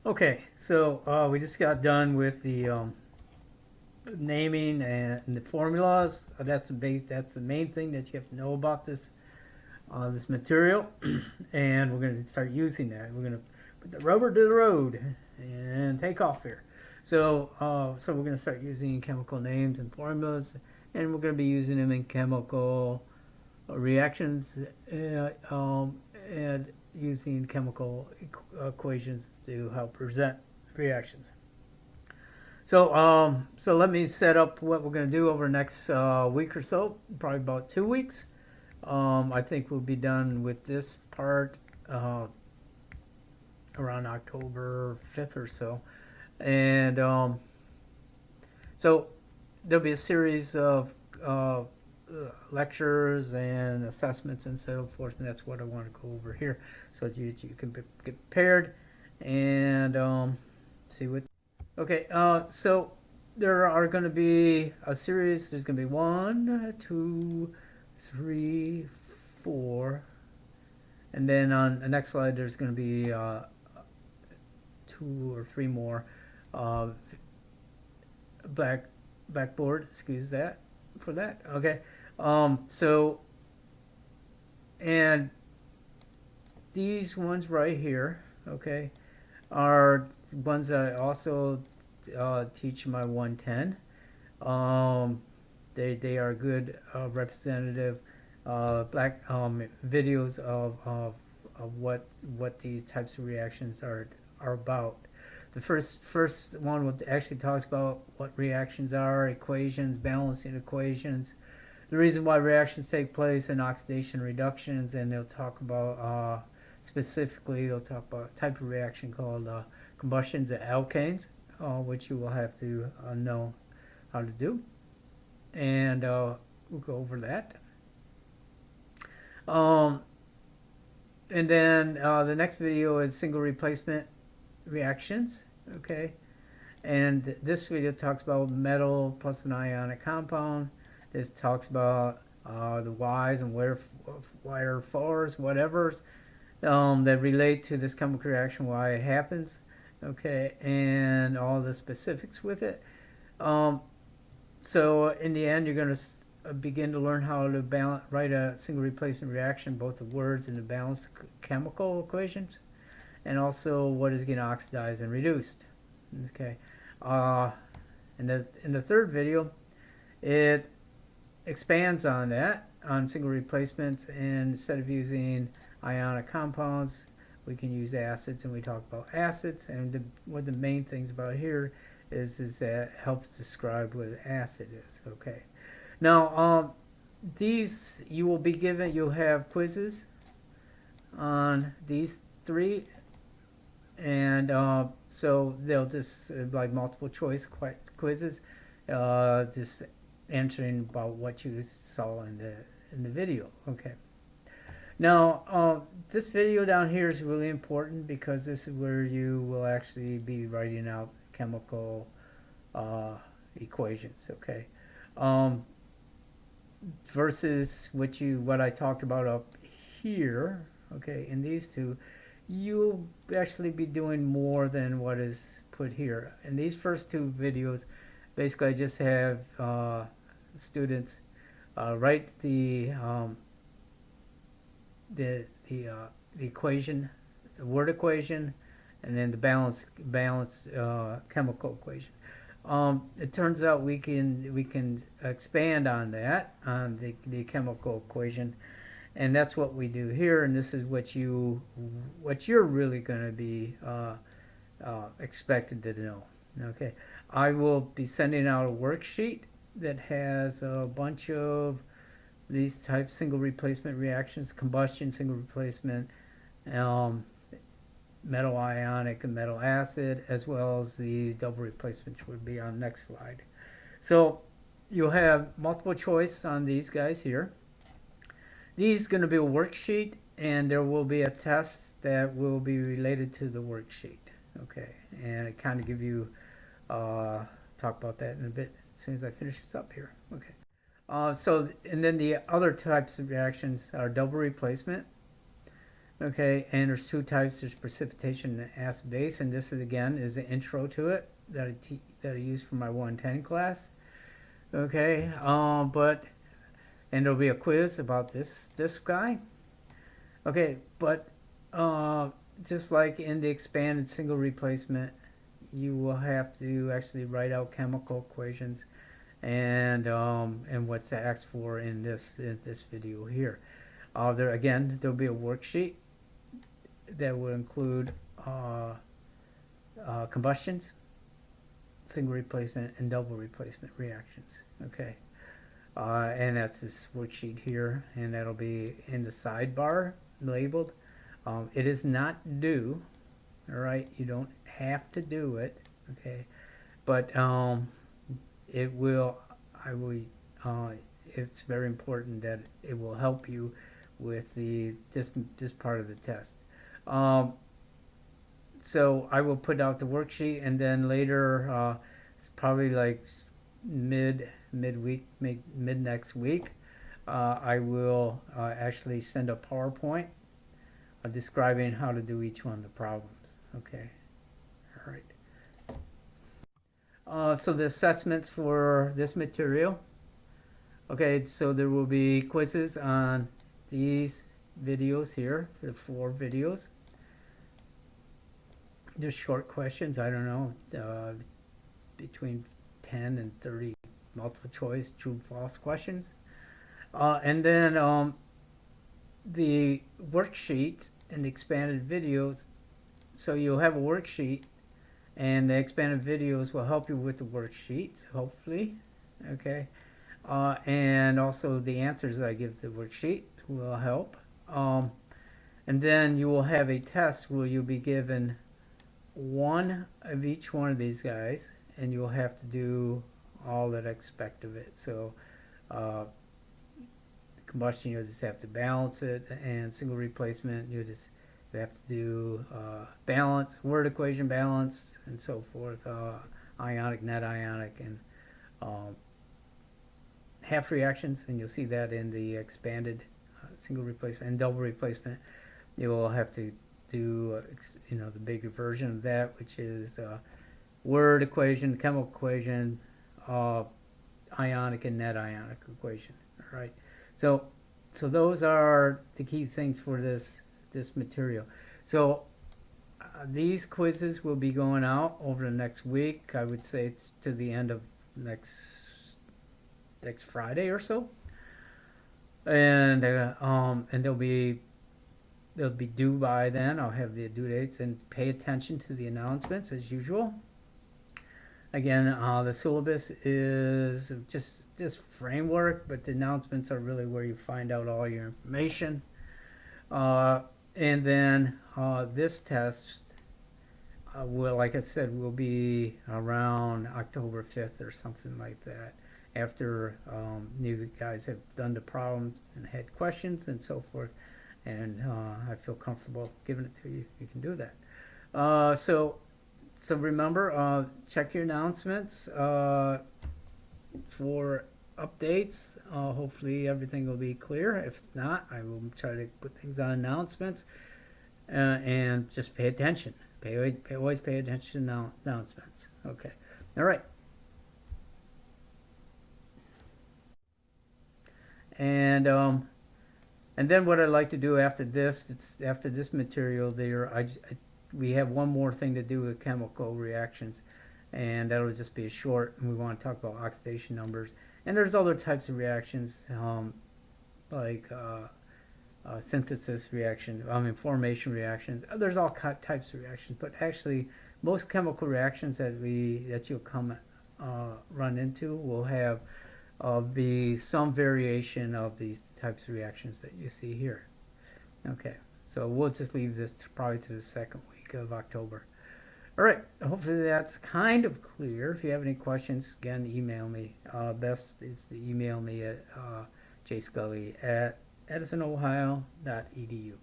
Okay, so we just got done with the naming and the formulas. That's the base. That's the main thing that you have to know about this material, and we're going to start using that. We're going to put the rubber to the road and take off here. So we're going to start using chemical names and formulas, and we're going to be using them in chemical reactions and using chemical equations to help present reactions. So let me set up what we're going to do over the next week or so, probably about 2 weeks. I think we'll be done with this part around October 5th or so. And so there'll be a series of lectures and assessments and so forth, and that's what I want to go over here so that you can get prepared and see what. Okay, so there are going to be a series. There's going to be one, two, three, four, and then on the next slide there's going to be two or three more uh, black blackboard. Excuse that for that. Okay, so and these ones right here, okay, are ones that I also teach my 110. Um, they are good representative black videos of what these types of reactions are about. The first one actually talks about what reactions are, equations, balancing equations, the reason why reactions take place, and oxidation reductions, and they'll talk about specifically they'll talk about a type of reaction called combustions of alkanes, which you will have to know how to do, and we'll go over that. Um, and then the next video is single replacement reactions. Okay, and this video talks about metal plus an ionic compound. This talks about the whys and wherefores, whatever's that relate to this chemical reaction, why it happens. Okay, and all the specifics with it. Um, so in the end, you're going to begin to learn how to write a single replacement reaction, both the words and the balanced chemical equations, and also what is getting oxidized and reduced. Okay. Uh, in the third video, it expands on that, on single replacements, and instead of using ionic compounds, we can use acids, and we talk about acids, and one of the main things about here is that it helps describe what an acid is. Okay. Now, these you will be given, you'll have quizzes on these three, and so they'll just like multiple choice quizzes, just answering about what you saw in the video. Okay. Now, this video down here is really important because this is where you will actually be writing out chemical uh, equations. Okay. Um, versus what I talked about up here. Okay, in these two, you'll actually be doing more than what is put here. In these first two videos, basically I just have students write the equation, the word equation, and then the balance chemical equation. It turns out we can expand on that, on the chemical equation, and that's what we do here. And this is what you're really going to be expected to know. Okay, I will be sending out a worksheet that has a bunch of these types single replacement reactions, combustion, single replacement, um, metal ionic and metal acid, as well as the double replacement, which would be on the next slide. So you'll have multiple choice on these guys here. These going to be a worksheet, and there will be a test that will be related to the worksheet. Okay, and I kind of give you talk about that in a bit as soon as I finish this up here. Okay. And then the other types of reactions are double replacement, Okay, and there's two types. There's precipitation and acid base, and this is again is an intro to it that I use for my 110 class. Okay, and there'll be a quiz about this guy. Okay, but just like in the expanded single replacement, you will have to actually write out chemical equations and what's asked for in this video here. There'll be a worksheet that will include combustions, single replacement, and double replacement reactions. Okay, and that's this worksheet here, and that'll be in the sidebar labeled. It is not due. All right, you don't have to do it. Okay, but it will. I will. It's very important that it will help you with this part of the test. So I will put out the worksheet, and then later, it's probably like midweek, mid next week, I will actually send a PowerPoint describing how to do each one of the problems. Okay, all right. So the assessments for this material. Okay, so there will be quizzes on these videos here, the 4 videos. Just short questions, I don't know, between 10 and 30 multiple choice true false questions. And then the worksheet and the expanded videos. So you'll have a worksheet, and the expanded videos will help you with the worksheets, hopefully. Okay. And also the answers I give the worksheet will help. And then you will have a test where you'll be given one of each one of these guys, and you'll have to do all that I expect of it. So combustion, you'll just have to balance it, and single replacement, you have to do balance, word equation balance, and so forth, ionic, net ionic, and half reactions, and you'll see that in the expanded single replacement and double replacement. You will have to do the bigger version of that, which is word equation, chemical equation, ionic and net ionic equation. All right, so those are the key things for this material. So these quizzes will be going out over the next week. I would say it's to the end of next Friday or so, and they'll be due by then. I'll have the due dates, and pay attention to the announcements as usual. Again, the syllabus is just framework, but the announcements are really where you find out all your information. And then this test will, like I said, will be around October 5th or something like that, after you guys have done the problems and had questions and so forth, and I feel comfortable giving it to you. You can do that. So remember, check your announcements for updates. Hopefully everything will be clear. If it's not, I will try to put things on announcements, and just pay attention. Always pay attention to announcements. Okay. All right. And then what I'd like to do after this, after this material there, we have one more thing to do with chemical reactions, and that'll just be a short, and we want to talk about oxidation numbers. And there's other types of reactions, like synthesis reaction, formation reactions. There's all types of reactions, but actually most chemical reactions that you'll run into will have be some variation of these types of reactions that you see here. Okay, so we'll just leave this probably to the second week of October. All right, hopefully that's kind of clear. If you have any questions, again, email me. Best is to email me at jscully@edisonohio.edu.